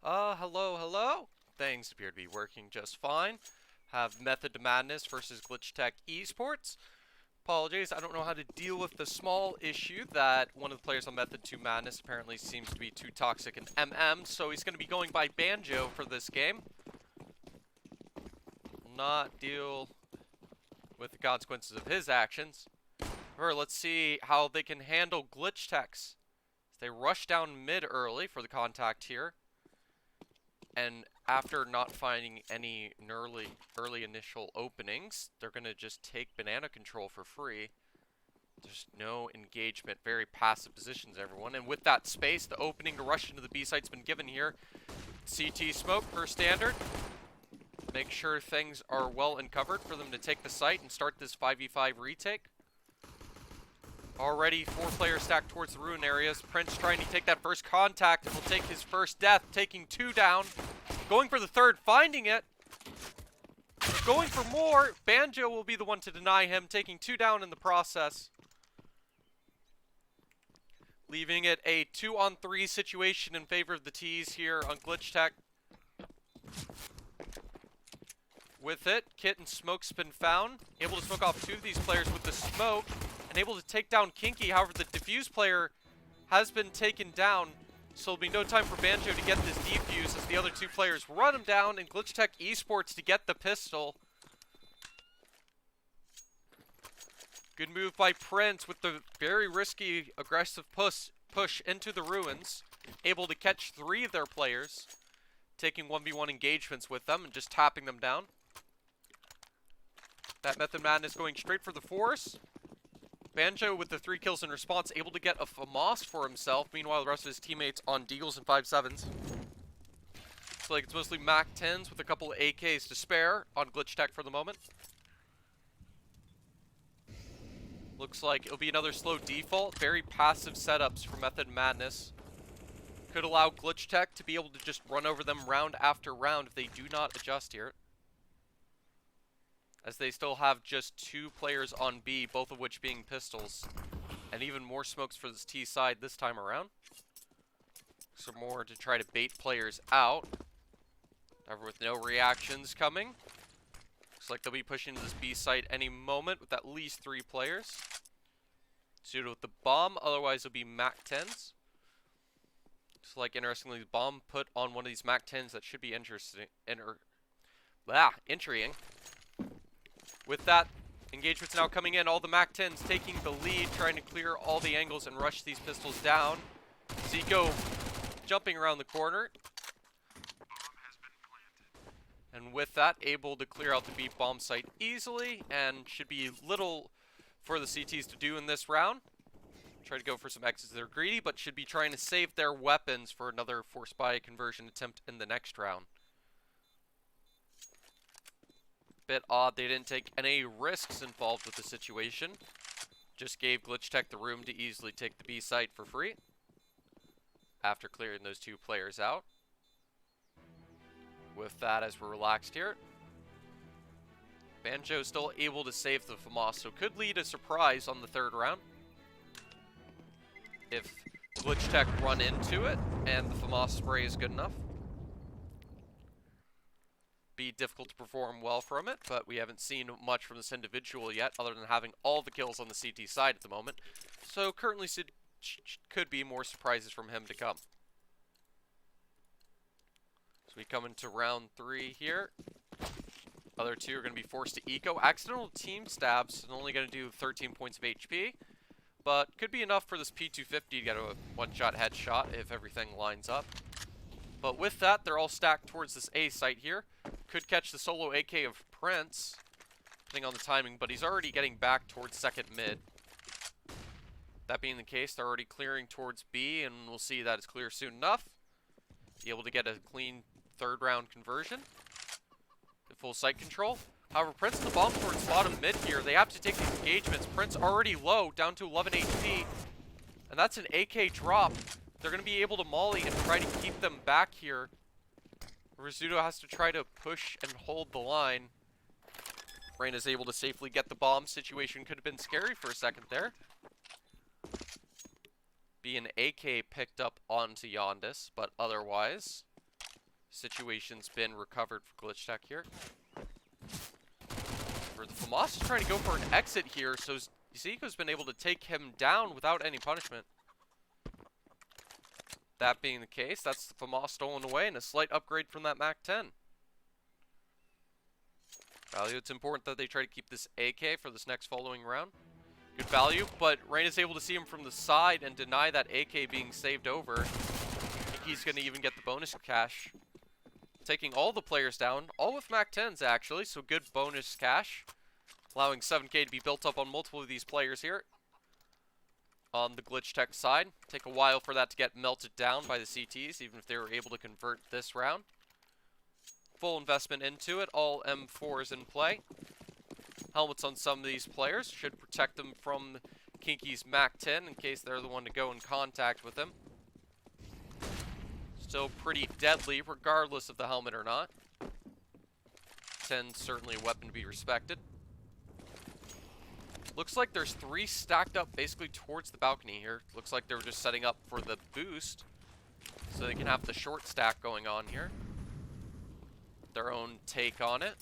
Hello. Things appear to be working just fine. Have Method2Madness versus Glitchtech eSports. Apologies, I don't know how to deal with the small issue that one of the players on Method2Madness apparently seems to be too toxic in MM, so he's going to be going by Banjo for this game. Will not deal with the consequences of his actions. However, let's see how they can handle Glitchtechs. They rush down mid early for the contact here. And after not finding any early initial openings, they're going to just take banana control for free. There's no engagement, very passive positions, everyone. And with that space, the opening to rush into the B site's been given here. CT smoke per standard. Make sure things are well uncovered for them to take the site and start this 5v5 retake. Already 4 players stacked towards the ruin areas. Prince trying to take that first contact and will take his first death, taking 2 down. Going for the third, finding it. Going for more. Banjo will be the one to deny him, taking 2 down in the process. Leaving it a 2-on-3 situation in favor of the T's here on Glitchtech. With it, Kit and Smoke's been found. Able to smoke off 2 of these players with the smoke. And able to take down Kinky. However, the defuse player has been taken down. So there'll be no time for Banjo to get this defuse as the other 2 players run him down. And Glitchtech eSports to get the pistol. Good move by Prince with the very risky, aggressive push into the ruins. Able to catch 3 of their players. Taking 1v1 engagements with them and just tapping them down. That Method2Madness going straight for the force. Banjo with the 3 kills in response, able to get a FAMAS for himself. Meanwhile, the rest of his teammates on Deagles and 5.7s. Looks like it's mostly Mac 10s with a couple of AKs to spare on Glitchtech for the moment. Looks like it'll be another slow default. Very passive setups for Method2Madness. Could allow Glitchtech to be able to just run over them round after round if they do not adjust here. As they still have just 2 players on B, both of which being pistols. And even more smokes for this T side this time around. Some more to try to bait players out. However, with no reactions coming. Looks like they'll be pushing to this B site any moment with at least 3 players. Suited with the bomb, otherwise it'll be Mac 10s. Looks like, interestingly, the bomb put on one of these Mac 10s that should be intriguing. With that, engagement's now coming in. All the Mac 10s taking the lead, trying to clear all the angles and rush these pistols down. Zico jumping around the corner. And with that, able to clear out the B bomb site easily, and should be little for the CTs to do in this round. Try to go for some exits. They're greedy, but should be trying to save their weapons for another force buy conversion attempt in the next round. Bit odd they didn't take any risks involved with the situation. Just gave Glitchtech the room to easily take the B site for free. After clearing those 2 players out. With that, as we're relaxed here. Banjo still able to save the FAMAS, so could lead a surprise on the 3rd round. If Glitchtech run into it, and the FAMAS spray is good enough. Be difficult to perform well from it, but we haven't seen much from this individual yet, other than having all the kills on the CT side at the moment. So currently could be more surprises from him to come. So we come into round 3 here. Other 2 are going to be forced to eco. Accidental team stabs and only going to do 13 points of HP, but could be enough for this P250 to get a one-shot headshot if everything lines up. But with that, they're all stacked towards this A site here. Could catch the solo AK of Prince, depending on the timing, but he's already getting back towards 2nd mid. That being the case, they're already clearing towards B, and we'll see that it's clear soon enough. Be able to get a clean 3rd round conversion. The full site control. However, Prince and the bomb towards bottom mid here. They have to take these engagements. Prince already low, down to 11 HP. And that's an AK drop. They're going to be able to molly and try to keep them back here. Rizzuto has to try to push and hold the line. Rain is able to safely get the bomb. Situation could have been scary for a second there. Be an AK picked up onto Yondis, but otherwise situation's been recovered for Glitchtech here. The FAMAS is trying to go for an exit here, so Ziko's been able to take him down without any punishment. That being the case, that's the FAMAS stolen away and a slight upgrade from that Mac 10. Value, it's important that they try to keep this AK for this next following round. Good value, but Rain is able to see him from the side and deny that AK being saved over. I think he's going to even get the bonus cash. Taking all the players down, all with Mac 10s actually, so good bonus cash. Allowing 7K to be built up on multiple of these players here. On the Glitchtech side, take a while for that to get melted down by the CTs, even if they were able to convert this round. Full investment into it, all M4s in play. Helmets on some of these players should protect them from Kinky's Mac 10 in case they're the one to go in contact with him. Still pretty deadly, regardless of the helmet or not. 10 certainly a weapon to be respected. Looks like there's 3 stacked up basically towards the balcony here. Looks like they were just setting up for the boost, so they can have the short stack going on here. Their own take on it,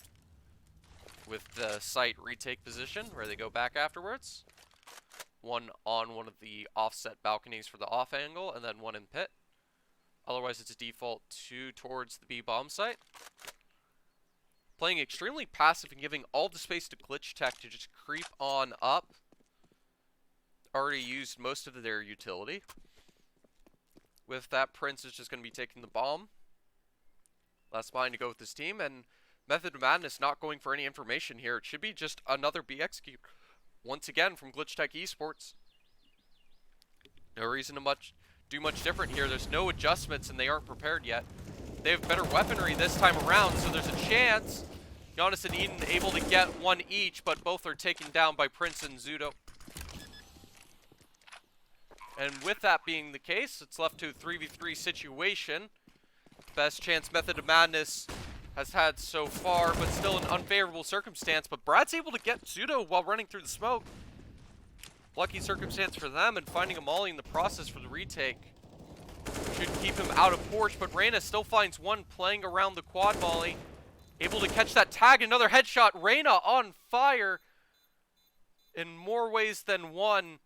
with the site retake position where they go back afterwards. One on one of the offset balconies for the off angle, and then one in pit. Otherwise, it's a default 2 towards the B bomb site. Playing extremely passive and giving all the space to Glitchtech to just creep on up. Already used most of their utility. With that, Prince is just going to be taking the bomb. Last mine to go with his team, and Method2Madness not going for any information here. It should be just another B execute once again from Glitchtech eSports. No reason to do much different here. There's no adjustments and they aren't prepared yet. They have better weaponry this time around, so there's a chance. Giannis and Eden able to get one each, but both are taken down by Prince and Zudo. And with that being the case, it's left to a 3v3 situation. Best chance Method2Madness has had so far, but still an unfavorable circumstance. But Brad's able to get Zudo while running through the smoke. Lucky circumstance for them, and finding a molly in the process for the retake. Should keep him out of porch, but Reyna still finds one playing around the quad molly. Able to catch that tag, another headshot. Reyna on fire in more ways than one.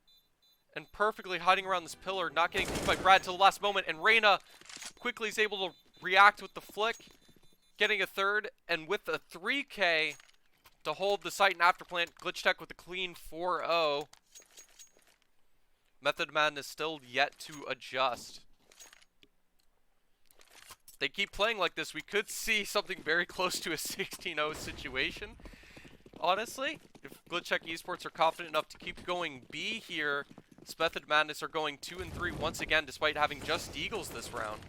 And perfectly hiding around this pillar, not getting picked by Brad till the last moment. And Reyna quickly is able to react with the flick, getting a third, and with a 3K to hold the site and afterplant. Glitchtech with a clean 4-0. Method2Madness still yet to adjust. If they keep playing like this, we could see something very close to a 16-0 situation. Honestly, if Glitchtech eSports are confident enough to keep going B here, this Method2Madness are going 2-3 once again, despite having just Eagles this round.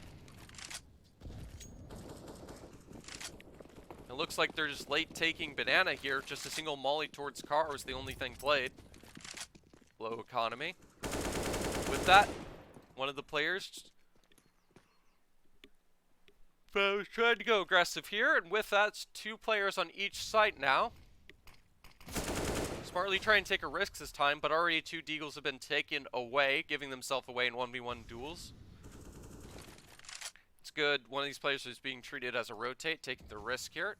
It looks like they're just late taking Banana here. Just a single molly towards car was the only thing played. Low economy. With that, one of the players trying to go aggressive here, and with that, it's 2 players on each site now. Smartly trying to take a risk this time, but already 2 Deagles have been taken away, giving themselves away in 1v1 duels. It's good. One of these players is being treated as a rotate, taking the risk here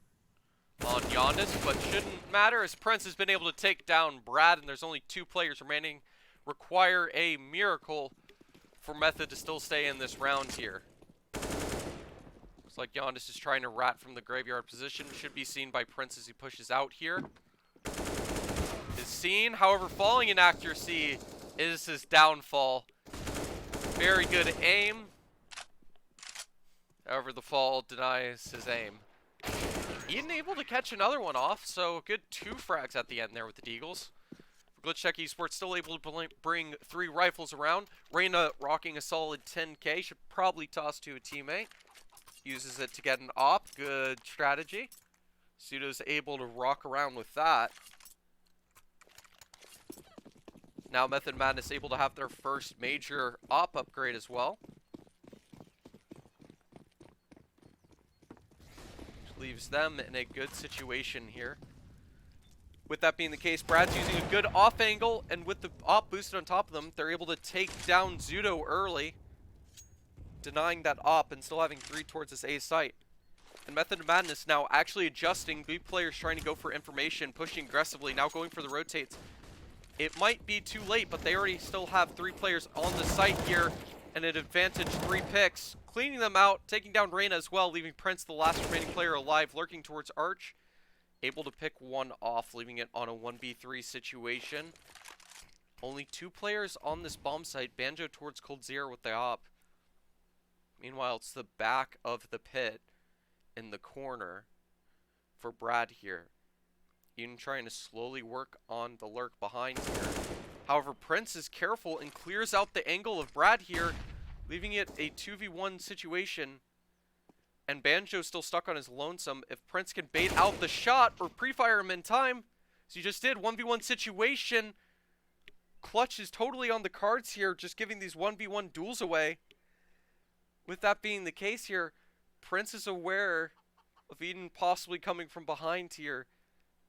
on Giannis, but shouldn't matter as Prince has been able to take down Brad, and there's only 2 players remaining. Require a miracle for Method to still stay in this round here. Looks like Giannis is trying to rat from the graveyard position. Should be seen by Prince as he pushes out here. Is seen, however, falling in accuracy is his downfall. Very good aim. However, the fall denies his aim. Eden able to catch another one off, so good 2 frags at the end there with the Deagles. Glitchtech eSports still able to bring 3 rifles around. Reyna rocking a solid 10K. Should probably toss to a teammate. Uses it to get an op. Good strategy. Pseudo's able to rock around with that. Now Method2Madness able to have their first major op upgrade as well. Which leaves them in a good situation here. With that being the case, Brad's using a good off angle, and with the op boosted on top of them, they're able to take down Zudo early, denying that op and still having 3 towards this A site. And Method of Madness now actually adjusting. B players trying to go for information, pushing aggressively, now going for the rotates. It might be too late, but they already still have 3 players on the site here, and an advantage 3 picks. Cleaning them out, taking down Reyna as well, leaving Prince the last remaining player alive, lurking towards Arch. Able to pick one off, leaving it on a 1v3 situation. Only 2 players on this bomb site. Banjo towards Coldzera with the op. Meanwhile, it's the back of the pit in the corner for Brad here. Eden trying to slowly work on the lurk behind here. However, Prince is careful and clears out the angle of Brad here, leaving it a 2v1 situation. And Banjo still stuck on his lonesome. If Prince can bait out the shot or pre-fire him in time, as he just did, 1v1 situation. Clutch is totally on the cards here, just giving these 1v1 duels away. With that being the case here, Prince is aware of Eden possibly coming from behind here.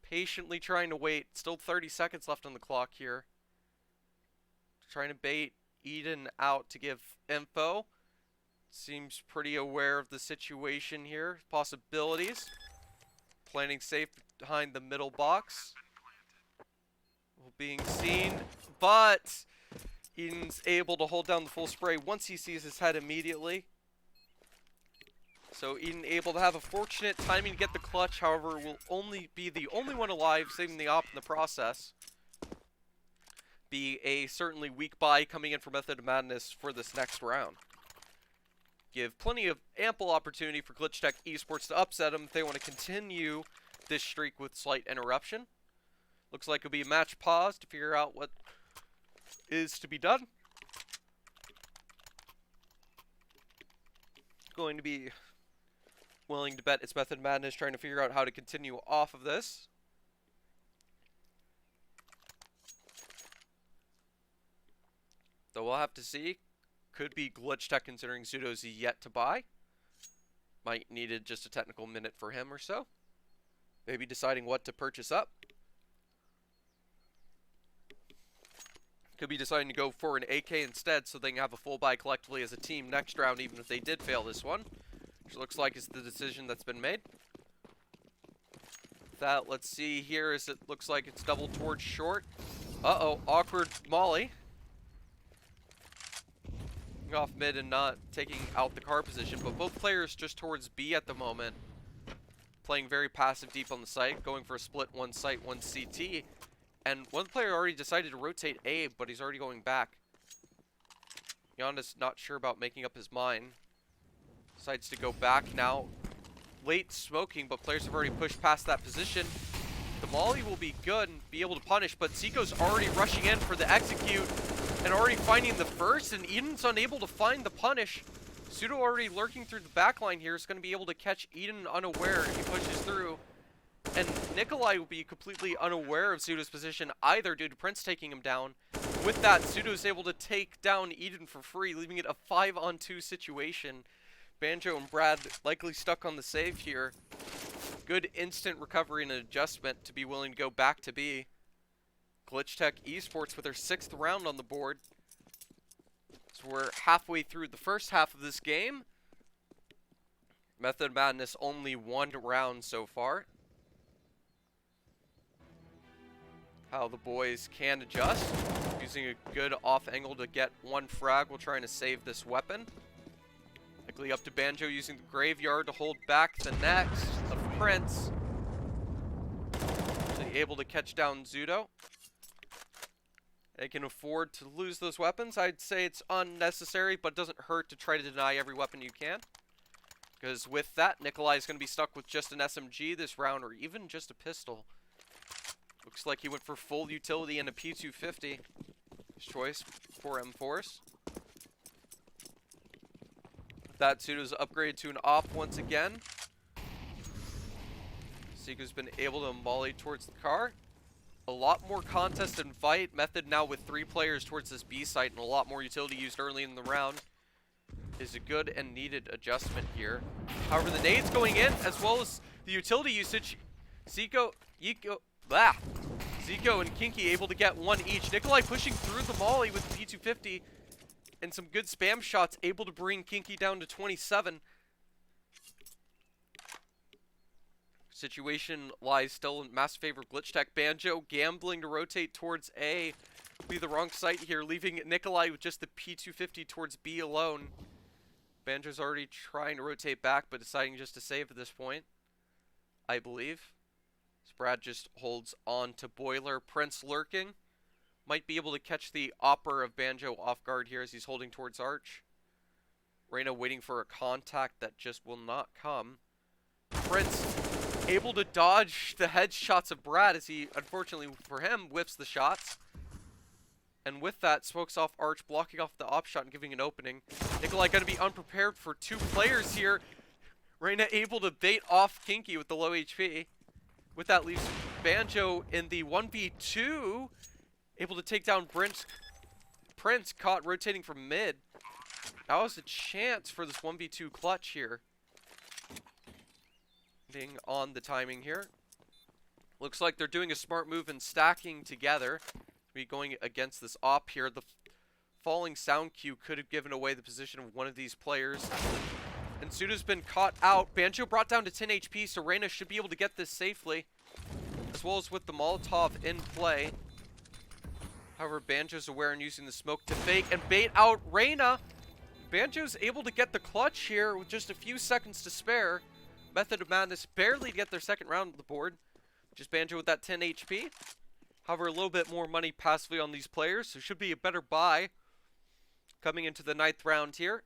Patiently trying to wait. Still 30 seconds left on the clock here. Trying to bait Eden out to give info. Seems pretty aware of the situation here. Possibilities. Planning safe behind the middle box. Being seen, but Eden's able to hold down the full spray once he sees his head immediately. So Eden able to have a fortunate timing to get the clutch, however, will only be the only one alive, saving the op in the process. Be a certainly weak buy coming in for Method of Madness for this next round. Give plenty of ample opportunity for Glitchtech eSports to upset them if they want to continue this streak with slight interruption. Looks like it'll be a match pause to figure out what is to be done. Going to be willing to bet it's Method of Madness trying to figure out how to continue off of this. Though we'll have to see. Could be Glitchtech considering Pseudo's yet to buy. Might needed just a technical minute for him or so. Maybe deciding what to purchase up. Could be deciding to go for an AK instead so they can have a full buy collectively as a team next round, even if they did fail this one. Which looks like is the decision that's been made. That, let's see here, as it looks like it's doubled towards short. Uh-oh, awkward molly. Off mid and not taking out the car position, but both players just towards B at the moment. Playing very passive deep on the site, going for a split one site, one CT. And one player already decided to rotate A, but he's already going back. Yonda's not sure about making up his mind. Decides to go back now. Late smoking, but players have already pushed past that position. The molly will be good and be able to punish, but Zico's already rushing in for the execute and already finding the first, and Eden's unable to find the punish. Pseudo already lurking through the backline here is going to be able to catch Eden unaware if he pushes through. And Nikolai will be completely unaware of Pseudo's position either due to Prince taking him down. With that, Pseudo is able to take down Eden for free, leaving it a 5-on-2 situation. Banjo and Brad likely stuck on the save here. Good instant recovery and adjustment to be willing to go back to B. Glitchtech eSports with their 6th round on the board. So we're halfway through the first half of this game. Method of Madness only 1 round so far. How the boys can adjust. Using a good off angle to get 1 frag while trying to save this weapon. Likely up to Banjo using the graveyard to hold back the next of Prince. So able to catch down Zudo. They can afford to lose those weapons. I'd say it's unnecessary, but it doesn't hurt to try to deny every weapon you can. Because with that, Nikolai is going to be stuck with just an SMG this round, or even just a pistol. Looks like he went for full utility and a P250. His choice for M4s. That Pseudo's upgraded to an op once again. Seiko's been able to molly towards the car. A lot more contest and fight. Method now with 3 players towards this B site and a lot more utility used early in the round is a good and needed adjustment here. However, the nades going in as well as the utility usage. Zico and Kinky able to get 1 each. Nikolai pushing through the molly with the P250 and some good spam shots, able to bring Kinky down to 27. Situation lies still in massive favor of Glitchtech. Banjo gambling to rotate towards A. Be the wrong site here, leaving Nikolai with just the P250 towards B alone. Banjo's already trying to rotate back, but deciding just to save at this point, I believe. Brad just holds on to Boiler. Prince lurking. Might be able to catch the Opper of Banjo off guard here as he's holding towards Arch. Reyna waiting for a contact that just will not come. Prince able to dodge the headshots of Brad as he, unfortunately for him, whips the shots. And with that, smokes off Arch, blocking off the op shot and giving an opening. Nikolai going to be unprepared for 2 players here. Reyna able to bait off Kinky with the low HP. With that, leaves Banjo in the 1v2. Able to take down Prince caught rotating from mid. That was a chance for this 1v2 clutch here. Being on the timing here. Looks like they're doing a smart move and stacking together. Be going against this op here. The falling sound cue could have given away the position of one of these players. And Sudo's been caught out. Banjo brought down to 10 HP, so Reyna should be able to get this safely. As well as with the Molotov in play. However, Banjo's aware and using the smoke to fake and bait out Reyna. Banjo's able to get the clutch here with just a few seconds to spare. Method of Madness barely get their second round on the board. Just Banjo with that 10 HP. However, a little bit more money passively on these players, so should be a better buy. Coming into the 9th round here.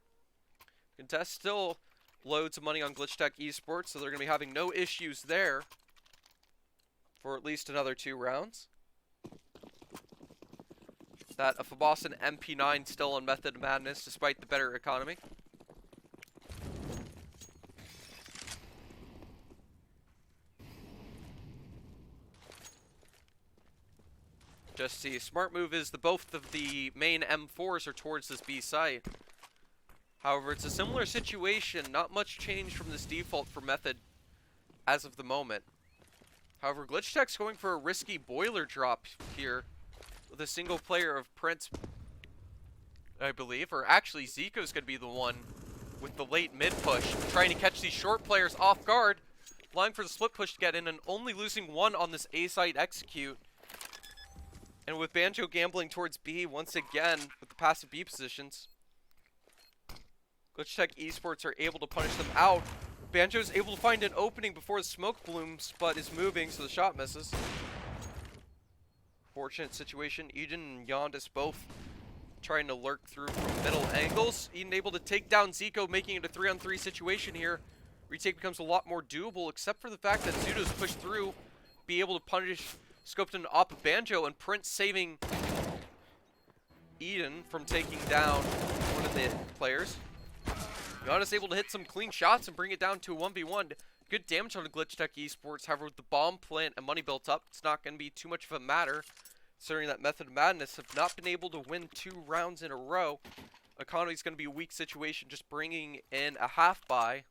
Contest still loads of money on Glitchtech eSports, so they're going to be having no issues there for at least another 2 rounds. That a Boston MP9 still on Method of Madness despite the better economy. Just see, smart move is both of the main M4s are towards this B site. However, it's a similar situation, not much change from this default for Method as of the moment. However, Glitchtech's going for a risky Boiler drop here with a single player of Prince, I believe. Or actually, Zico's going to be the one with the late mid push, trying to catch these short players off guard. Lying for the split push to get in and only losing 1 on this A site execute. And with Banjo gambling towards B once again with the passive B positions. Glitchtech eSports are able to punish them out. Banjo's able to find an opening before the smoke blooms, but is moving, so the shot misses. Fortunate situation. Eden and Yondis both trying to lurk through from middle angles. Eden able to take down Zico, making it a 3-on-3 situation here. Retake becomes a lot more doable, except for the fact that Zudo's pushed through, be able to punish Scoped an op of Banjo, and Prince saving Eden from taking down one of the players. Giannis able to hit some clean shots and bring it down to a 1v1. Good damage on the Glitchtech eSports. However, with the bomb plant and money built up, it's not going to be too much of a matter, considering that Method of Madness have not been able to win 2 rounds in a row. Economy's going to be a weak situation, just bringing in a half buy.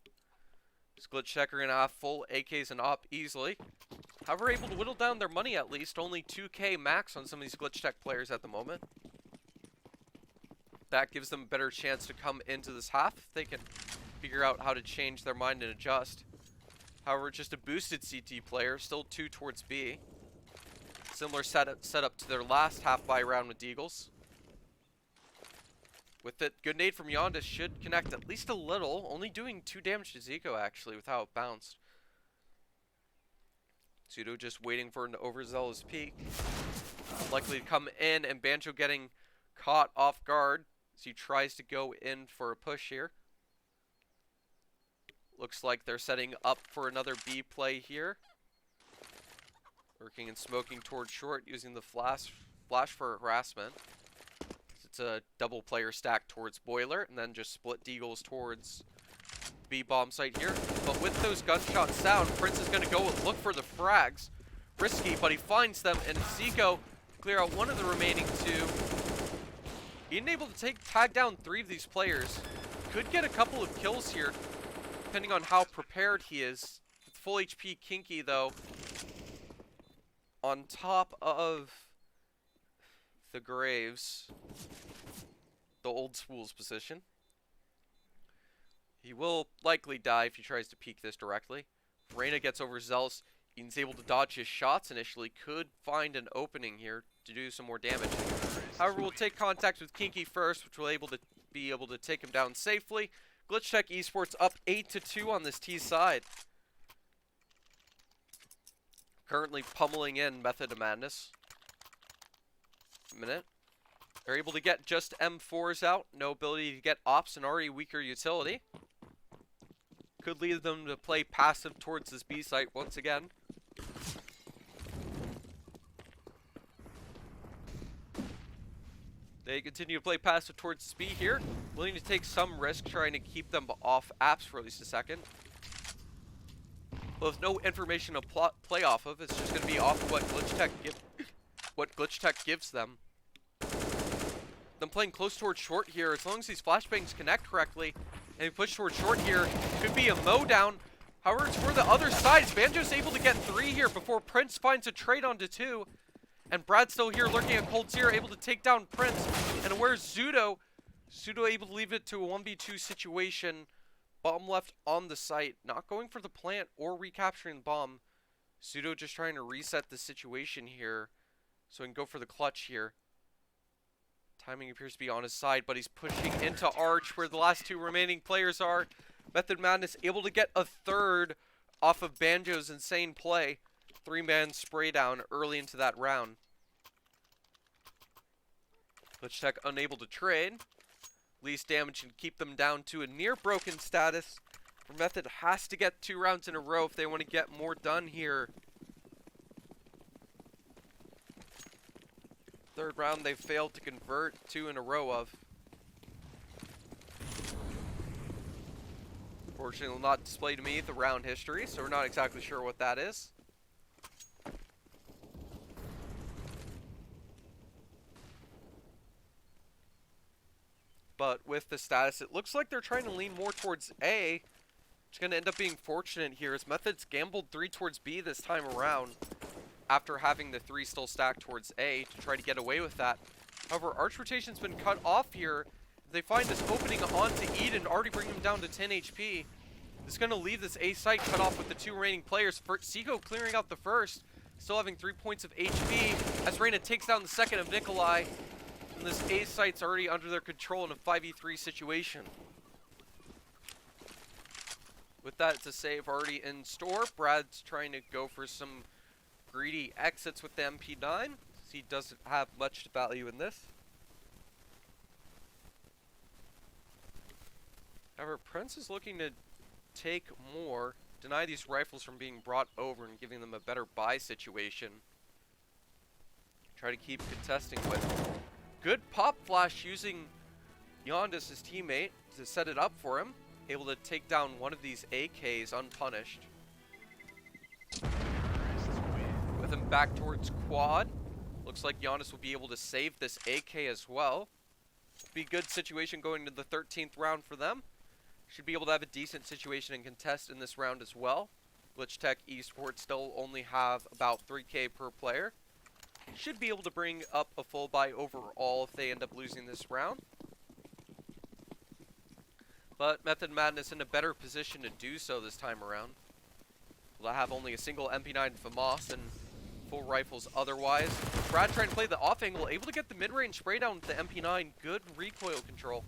This Glitchtech are going to have full AKs and op easily. However, able to whittle down their money at least. Only 2k max on some of these Glitchtech players at the moment. That gives them a better chance to come into this half if they can figure out how to change their mind and adjust. However, just a boosted CT player, still 2 towards B. Similar setup to their last half buy round with Deagles. With it, good nade from Yondis should connect at least a little, only doing 2 damage to Zico actually with how it bounced. Sudo just waiting for an overzealous peek. Likely to come in, and Banjo getting caught off guard as he tries to go in for a push here. Looks like they're setting up for another B play here. Working and smoking towards short, using the flash for harassment. It's a double player stack towards Boiler, and then just split Deagles towards B-bomb site here. But with those gunshots sound, Prince is going to go and look for the frags. Risky, but he finds them, and Zico clear out one of the remaining 2. Being able to tag down 3 of these players. Could get a couple of kills here, depending on how prepared he is. With full HP Kinky, though, on top of the Graves, the old school's position. He will likely die if he tries to peek this directly. Reyna gets overzealous. He's able to dodge his shots initially. Could find an opening here to do some more damage. However, we'll take contact with Kinky first, which will be able to take him down safely. Glitchtech eSports up 8-2 on this T side. Currently pummeling in Method2Madness. Minute. They're able to get just M4s out. No ability to get ops and already weaker utility. Could lead them to play passive towards this B site once again. They continue to play passive towards this B here. Willing to take some risk trying to keep them off apps for at least a second. But with no information to play off of, it's just going to be off of what Glitchtech gives them. Them playing close towards short here, as long as these flashbangs connect correctly, and we push towards short here, could be a mow down. However, it's for the other side. Banjo's able to get 3 here before Prince finds a trade onto 2. And Brad's still here lurking at Cold Zero, able to take down Prince. And where's Zudo? Zudo able to leave it to a 1v2 situation. Bomb left on the site. Not going for the plant or recapturing the bomb. Zudo just trying to reset the situation here, so he can go for the clutch here. Timing appears to be on his side, but he's pushing into Arch where the last 2 remaining players are. Method2Madness able to get a 3rd off of Banjo's insane play. 3-man spray down early into that round. Glitchtech unable to trade. Least damage and keep them down to a near broken status. For Method has to get 2 rounds in a row if they want to get more done here. 3rd round they've failed to convert 2 in a row of. Fortunately, will not display to me the round history, so we're not exactly sure what that is. But with the status, it looks like they're trying to lean more towards A. It's going to end up being fortunate here as Method's gambled 3 towards B this time around, after having the 3 still stacked towards A to try to get away with that. However, Arch rotation's been cut off here. They find this opening onto Eden, already bring him down to 10 HP. This is going to leave this A site cut off with the 2 remaining players. Seiko clearing out the first, still having 3 points of HP as Reyna takes down the second of Nikolai. And this A site's already under their control in a 5v3 situation. With that, it's a save already in store. Brad's trying to go for some greedy exits with the MP9. He doesn't have much value in this. However, Prince is looking to take more, deny these rifles from being brought over and giving them a better buy situation. Try to keep contesting with good pop flash using Yondis, his teammate, to set it up for him. Able to take down one of these AKs unpunished. With him back towards quad. Looks like Yondis will be able to save this AK as well. Be a good situation going into the 13th round for them. Should be able to have a decent situation and contest in this round as well. Glitchtech eSports still only have about 3k per player. Should be able to bring up a full buy overall if they end up losing this round. But Method2Madness in a better position to do so this time around. They'll have only a single MP9 FAMAS and full rifles otherwise. Brad trying to play the off angle, able to get the mid-range spray down with the MP9. Good recoil control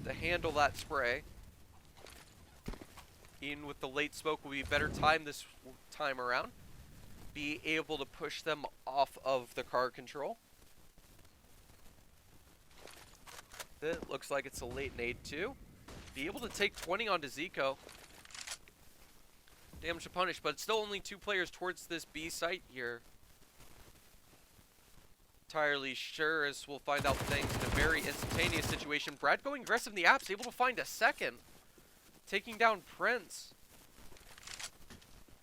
to handle that spray. Even with the late smoke will be better time this time around. Be able to push them off of the car control. It looks like it's a late nade too. Be able to take 20 onto Zico. Damage to punish, but still only 2 players towards this B site here. Entirely sure, as we'll find out things in a very instantaneous situation. Brad going aggressive in the apps, able to find a second. Taking down Prince.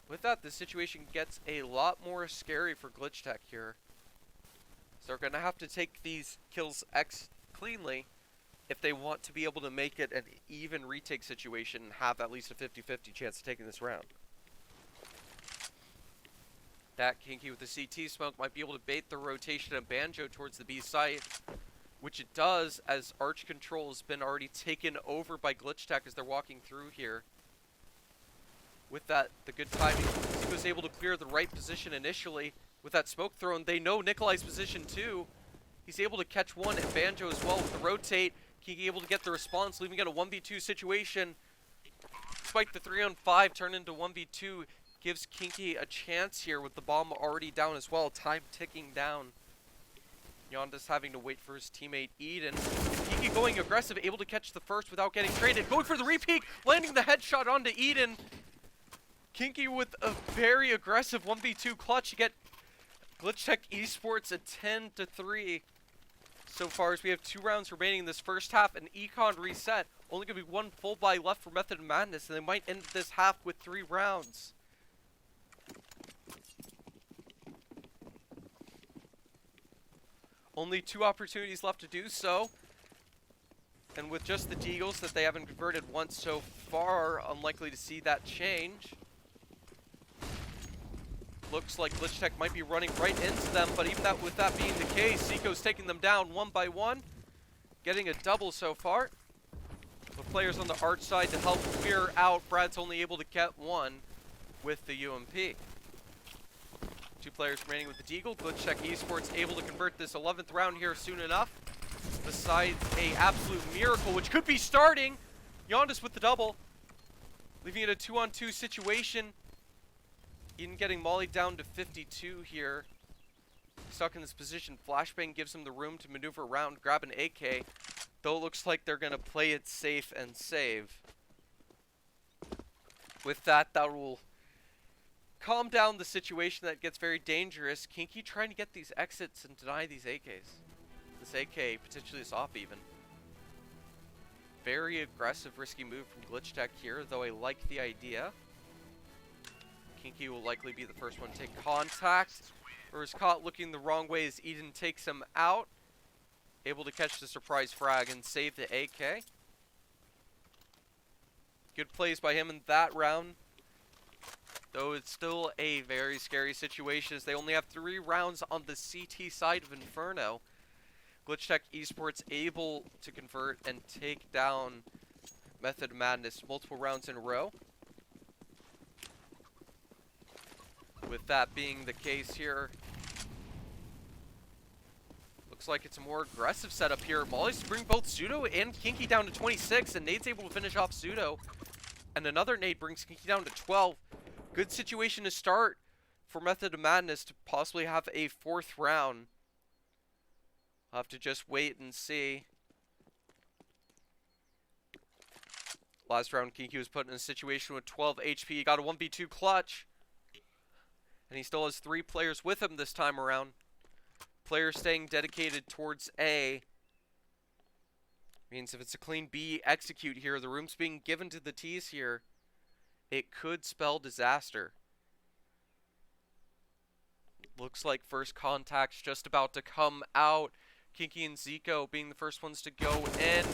With that, the situation gets a lot more scary for Glitchtech here. So they're going to have to take these kills cleanly if they want to be able to make it an even retake situation and have at least a 50-50 chance of taking this round. That Kinky with the CT smoke might be able to bait the rotation of Banjo towards the B site, which it does, as Arch control has been already taken over by Glitchtech as they're walking through here. with that, the good timing. He was able to clear the right position initially with that smoke thrown. They know Nikolai's position too. He's able to catch one, and Banjo as well with the rotate. Kinky able to get the response, leaving it a 1v2 situation. Despite the 3-on-5 turn into 1v2, gives Kinky a chance here with the bomb already down as well. Time ticking down. Yondas having to wait for his teammate Eden. Kinky going aggressive, able to catch the first without getting traded. Going for the repeat, landing the headshot onto Eden. Kinky with a very aggressive 1v2 clutch to get Glitchtech eSports a 10-3 so far, as we have 2 rounds remaining in this first half. An econ reset. Only going to be 1 full buy left for Method2Madness, and they might end this half with 3 rounds. Only 2 opportunities left to do so. And with just the Deagles that they haven't converted once so far, unlikely to see that change. Looks like Glitchtech might be running right into them, but even with that being the case, Zico's taking them down 1 by 1. Getting a double so far. The players on the arch side to help clear out. Brad's only able to get 1 with the UMP. 2 players remaining with the Deagle. Glitchtech eSports able to convert this 11th round here soon enough. Besides a absolute miracle, which could be starting. Yondas with the double. Leaving it a 2-on-2 situation. Eden getting mollied down to 52 here. Stuck in this position. Flashbang gives him the room to maneuver around, grab an AK. Though it looks like they're going to play it safe and save. With that, that will calm down the situation that gets very dangerous. Kinky trying to get these exits and deny these AKs. This AK, potentially this off even. Very aggressive, risky move from Glitchtech here, though I like the idea. Kinky will likely be the first one to take contact, or is caught looking the wrong way as Eden takes him out. Able to catch the surprise frag and save the AK. Good plays by him in that round. Though it's still a very scary situation as they only have 3 rounds on the CT side of Inferno. Glitchtech eSports able to convert and take down Method2Madness multiple rounds in a row. With that being the case here, looks like it's a more aggressive setup here. Molly's to bring both Pseudo and Kinky down to 26, and Nade's able to finish off Pseudo. And another nade brings Kinky down to 12. Good situation to start for Method2Madness to possibly have a 4th round. I'll have to just wait and see. Last round, Kinky was put in a situation with 12 HP. He got a 1v2 clutch. And he still has 3 players with him this time around. Players staying dedicated towards A. Means if it's a clean B execute here, the room's being given to the T's here. It could spell disaster. Looks like first contact's just about to come out. Kinky and Zico being the first ones to go in.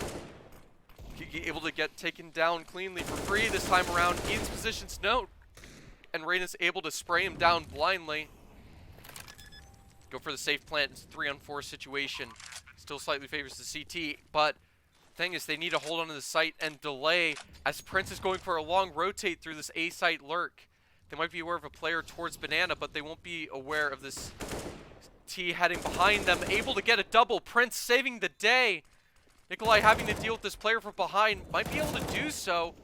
Kinky able to get taken down cleanly for free this time around. Eden's position's note. And Reyna's able to spray him down blindly. Go for the safe plant. It's a 3-on-4 situation. Still slightly favors the CT, but thing is they need to hold on to the site and delay as Prince is going for a long rotate through this A site lurk. They might be aware of a player towards Banana, but they won't be aware of this T heading behind them. Able to get a double. Prince saving the day. Nikolai having to deal with this player from behind. Might be able to do so.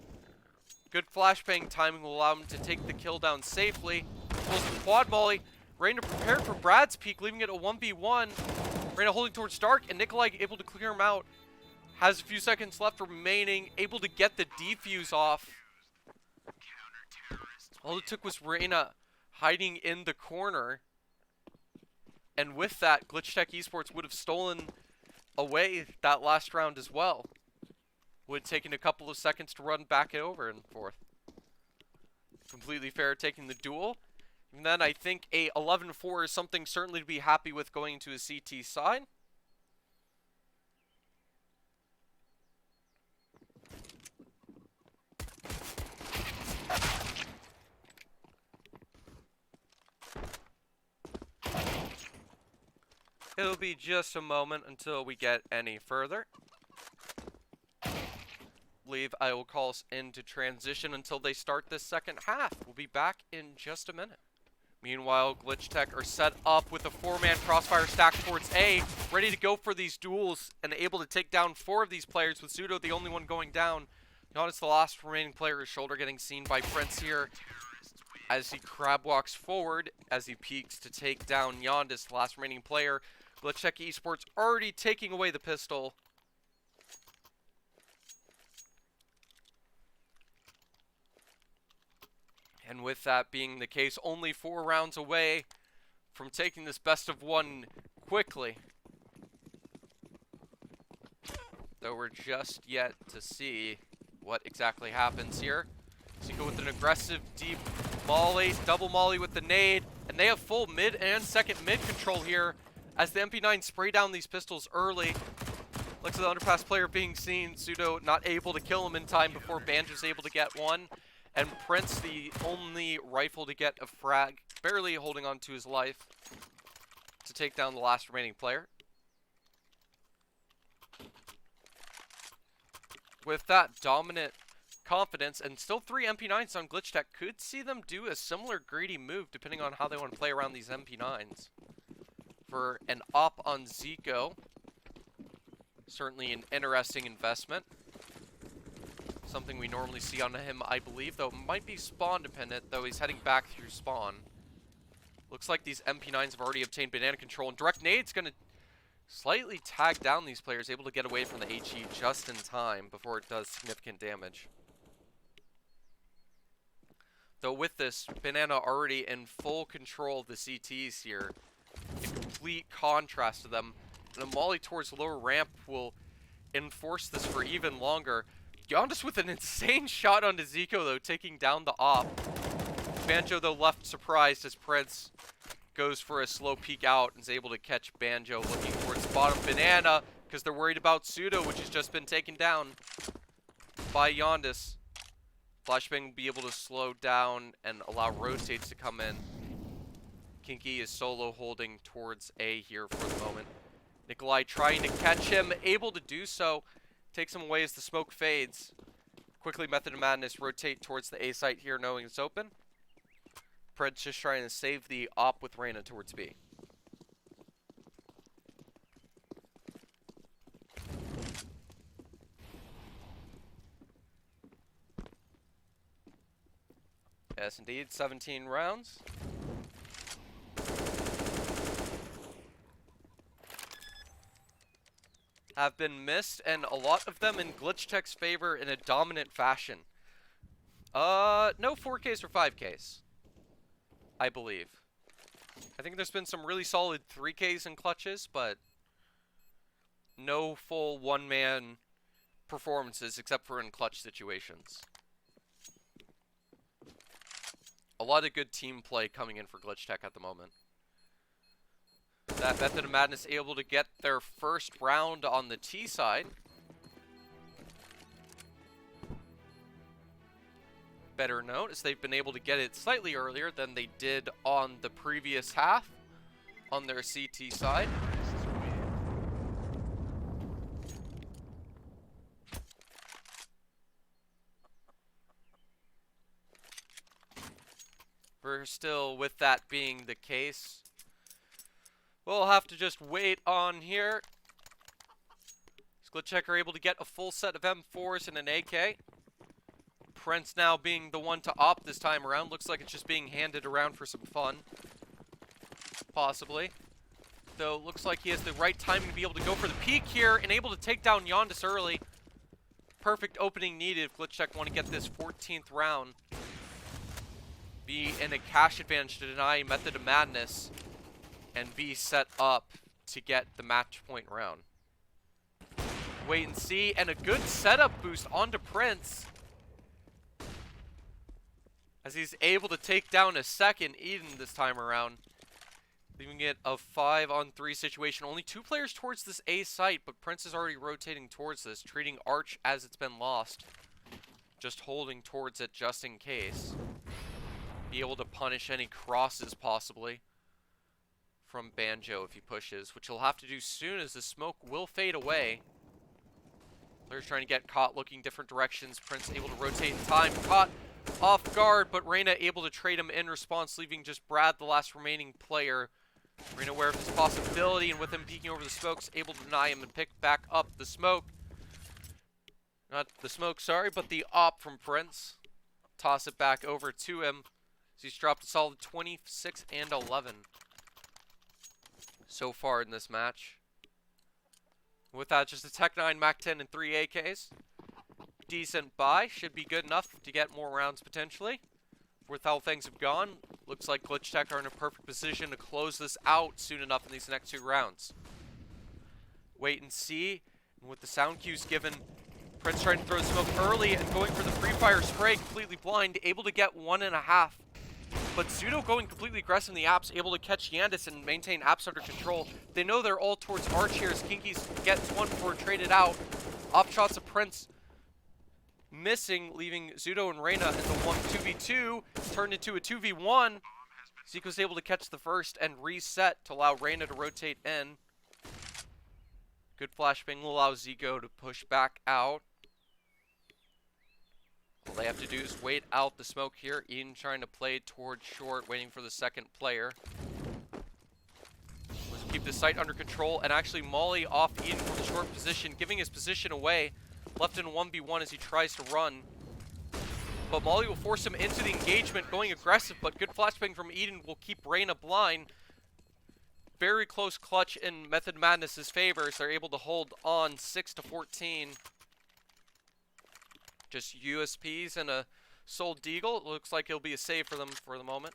Good flashbang timing will allow him to take the kill down safely. Pulls the quad molly. Reyna prepared for Brad's peak, leaving it a 1v1. Reyna holding towards Stark, and Nikolai able to clear him out. Has a few seconds left remaining. Able to get the defuse off. All it took was Reyna hiding in the corner. And with that, Glitchtech eSports would have stolen away that last round as well. Would have taken a couple of seconds to run back over and forth. Completely fair taking the duel. And then I think a 11-4 is something certainly to be happy with going into a CT side. It'll be just a moment until we get any further. believe I will call us into transition until they start this second half. We'll be back in just a minute. Meanwhile, Glitchtech are set up with a 4-man crossfire stack towards A, ready to go for these duels and able to take down 4 of these players, with Pseudo the only one going down. Giannis, the last remaining player, his shoulder getting seen by Prince here as he crab walks forward as he peeks to take down Yondis, the last remaining player. Glitchtech eSports already taking away the pistol. And with that being the case, only 4 rounds away from taking this best of 1 quickly. Though we're just yet to see what exactly happens here. Zico with an aggressive deep molly, double molly with the nade, and they have full mid and second mid control here as the MP9 spray down these pistols early. Looks at the underpass player being seen, Pseudo not able to kill him in time before Banjo's able to get one. And Prince, the only rifle to get a frag, barely holding on to his life to take down the last remaining player. With that dominant confidence, and still 3 MP9s on Glitchtech, could see them do a similar greedy move depending on how they want to play around these MP9s. For an op on Zico, certainly an interesting investment. Something we normally see on him, I believe, though it might be spawn dependent, though he's heading back through spawn. Looks like these MP9s have already obtained banana control, and direct nade's gonna slightly tag down these players, able to get away from the HE just in time before it does significant damage. Though with this, Banana already in full control of the CTs here, in complete contrast to them, and a molly towards lower ramp will enforce this for even longer. Yondis with an insane shot onto Zico, though, taking down the op. Banjo, though, left surprised as Prince goes for a slow peek out and is able to catch Banjo looking towards the bottom. Banana, because they're worried about Pseudo, which has just been taken down by Yondis. Flashbang will be able to slow down and allow rotates to come in. Kinky is solo holding towards A here for the moment. Nikolai trying to catch him, able to do so. Takes him away as the smoke fades. Quickly, Method2Madness rotate towards the A site here, knowing it's open. Pred's just trying to save the op with Reyna towards B. Yes, indeed, 17 rounds. Have been missed, and a lot of them in Glitchtech's favor in a dominant fashion. No 4Ks or 5Ks, I believe. I think there's been some really solid 3Ks and clutches, but no full one-man performances except for in clutch situations. A lot of good team play coming in for Glitchtech at the moment. That Method2Madness able to get their first round on the T side. Better note is they've been able to get it slightly earlier than they did on the previous half on their CT side. We're still with that being the case. We'll have to just wait on here. Glitchtech are able to get a full set of M4s and an AK. Prince now being the one to opt this time around. Looks like it's just being handed around for some fun. Possibly. Though looks like he has the right timing to be able to go for the peek here and able to take down Yondis early. Perfect opening needed if Glitchtech want to get this 14th round. Be in a cash advantage to deny Method2Madness and be set up to get the match point round. Wait and see, and a good setup boost onto Prince as he's able to take down a second Eden this time around, leaving it a 5-on-3 situation. Only 2 players towards this A site, but Prince is already rotating towards this, treating Arch as it's been lost, just holding towards it just in case. Be able to punish any crosses possibly from Banjo if he pushes, which he'll have to do soon as the smoke will fade away. Players trying to get caught, looking different directions. Prince able to rotate in time, caught off guard, but Reyna able to trade him in response, leaving just Brad, the last remaining player. Reyna aware of this possibility, and with him peeking over the smokes, able to deny him and pick back up the smoke. Not the smoke, sorry, but the op from Prince. Toss it back over to him. So he's dropped a solid 26 and 11 so far in this match. With that, just a Tech 9, Mac 10, and 3 AKs. Decent buy. Should be good enough to get more rounds potentially. With how things have gone, looks like Glitchtech are in a perfect position to close this out soon enough in these next 2 rounds. Wait and see. And with the sound cues given, Prince trying to throw smoke early and going for the free fire spray, completely blind, able to get 1.5. But Pseudo going completely aggressive in the apps, able to catch Yandis and maintain apps under control. They know they're all towards Arch here as Kinky's gets one before traded out. Op shots of Prince missing, leaving Zudo and Reyna in the 2v2, turned into a 2v1. Zico's able to catch the first and reset to allow Reyna to rotate in. Good flashbang will allow Zico to push back out. All they have to do is wait out the smoke here. Eden trying to play towards short, waiting for the second player. Let's keep the site under control, and actually Molly off Eden from the short position, giving his position away. Left in 1v1 as he tries to run. But Molly will force him into the engagement, going aggressive, but good flashbang from Eden will keep Reyna blind. Very close clutch in Method Madness' favor as they're able to hold on 6-14. Just USPs and a sold Deagle. It looks like it'll be a save for them for the moment.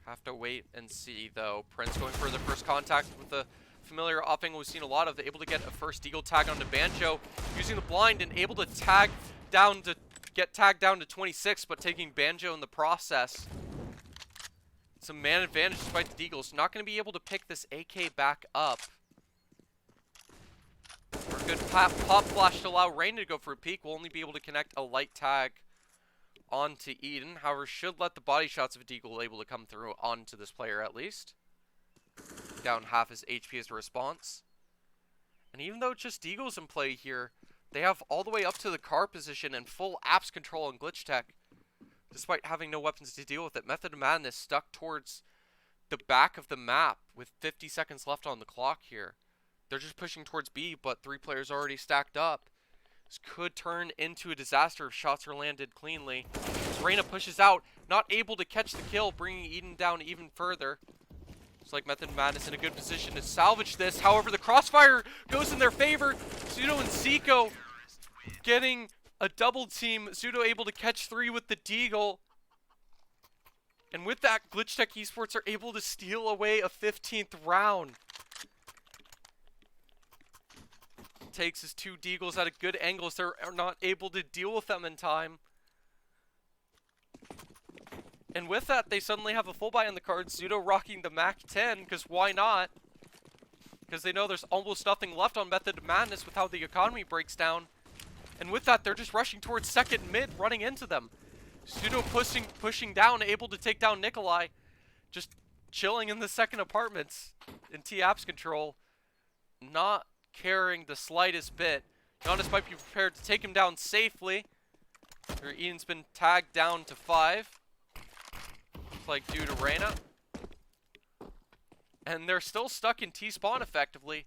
Have to wait and see, though. Prince going for the first contact with the familiar offing we've seen a lot of. Able to get a first Deagle tag onto Banjo, using the blind and able to tag down to get tagged down to 26, but taking Banjo in the process. Some man advantage despite the Deagles. Not going to be able to pick this AK back up. For a good pop flash to allow Reyna to go for a peek. Will only be able to connect a light tag onto Eden. However, should let the body shots of a Deagle able to come through onto this player at least. Down half his HP as a response. And even though just Deagle's in play here, they have all the way up to the car position and full apps control on Glitchtech, despite having no weapons to deal with it. Method of Madness stuck towards the back of the map with 50 seconds left on the clock here. They're just pushing towards B, but 3 players already stacked up. This could turn into a disaster if shots are landed cleanly. As Reyna pushes out, not able to catch the kill, bringing Eden down even further. Looks like Method Madness in a good position to salvage this. However, the crossfire goes in their favor. Pseudo and Zico getting a double team. Pseudo able to catch 3 with the Deagle. And with that, Glitchtech eSports are able to steal away a 15th round. Takes his 2 Deagles at a good angle, so they're not able to deal with them in time. And with that, they suddenly have a full buy on the card. Pseudo rocking the Mac 10, because why not? Because they know there's almost nothing left on Method of Madness with how the economy breaks down. And with that, they're just rushing towards second mid, running into them. Pseudo pushing down, able to take down Nikolai. Just chilling in the second apartments in T-Apps control. Not caring the slightest bit. Giannis might be prepared to take him down safely. Eden's been tagged down to 5. Like due to Reyna. And they're still stuck in T-spawn effectively.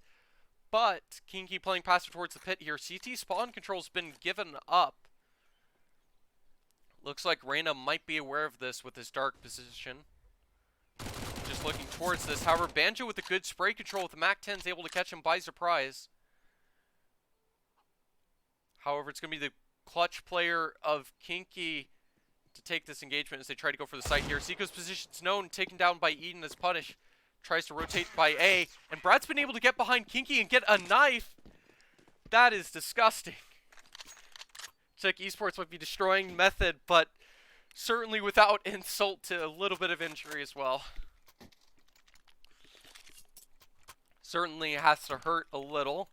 But Kinky playing passive towards the pit here. CT spawn control's been given up. Looks like Reyna might be aware of this with his dark position. Just looking towards this. However, Banjo with a good spray control with the Mac 10 is able to catch him by surprise. However, it's going to be the clutch player of Kinky to take this engagement as they try to go for the site here. Zico's position's known, taken down by Eden as punish. Tries to rotate by A. And Brad's been able to get behind Kinky and get a knife. That is disgusting. Glitchtech eSports might be destroying Method, but certainly without insult to a little bit of injury as well. Certainly has to hurt a little.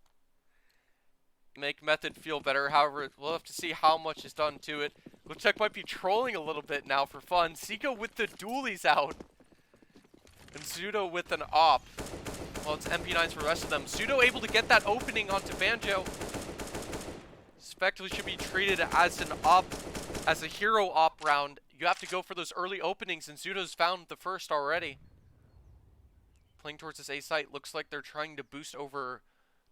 make Method feel better. However, we'll have to see how much is done to it. Glitchtech might be trolling a little bit now for fun. Seiko with the dualies out. And Pseudo with an op. Well, it's MP9s for the rest of them. Pseudo able to get that opening onto Banjo. Spectrally should be treated as an op, as a hero op round. You have to go for those early openings, and Pseudo's found the first already. Playing towards this A site, looks like they're trying to boost over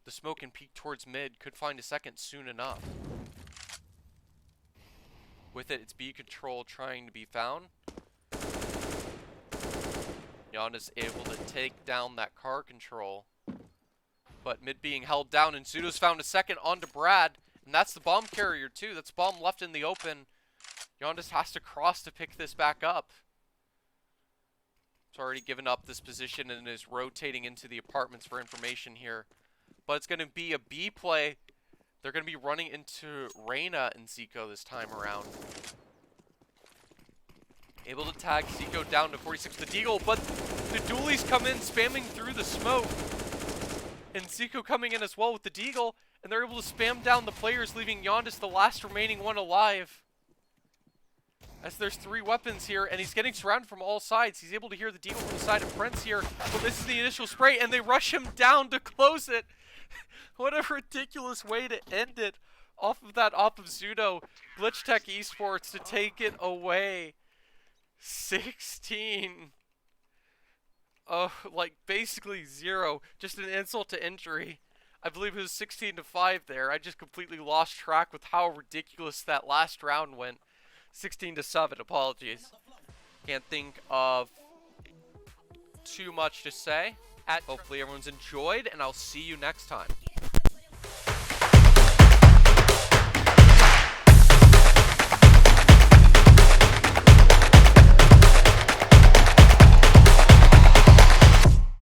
the smoke and peek towards mid. Could find a second soon enough. With it, it's B control trying to be found. Giannis able to take down that car control. But mid being held down, and Pseudo's found a second onto Brad. And that's the bomb carrier too. That's bomb left in the open. Giannis has to cross to pick this back up. It's already given up this position and is rotating into the apartments for information here. But it's going to be a B play. They're going to be running into Reyna and Zico this time around. Able to tag Zico down to 46 with the Deagle, but the dualies come in spamming through the smoke. And Zico coming in as well with the Deagle, and they're able to spam down the players, leaving Yondis the last remaining one alive. As there's 3 weapons here, and he's getting surrounded from all sides. He's able to hear the Deagle from the side of Prince here, but this is the initial spray, and they rush him down to close it. What a ridiculous way to end it off of that op of Pseudo. Glitchtech eSports to take it away. 16. Oh, like basically 0. Just an insult to injury. I believe it was 16-5 there. I just completely lost track with how ridiculous that last round went. 16-7, apologies. Can't think of too much to say. Hopefully everyone's enjoyed, and I'll see you next time.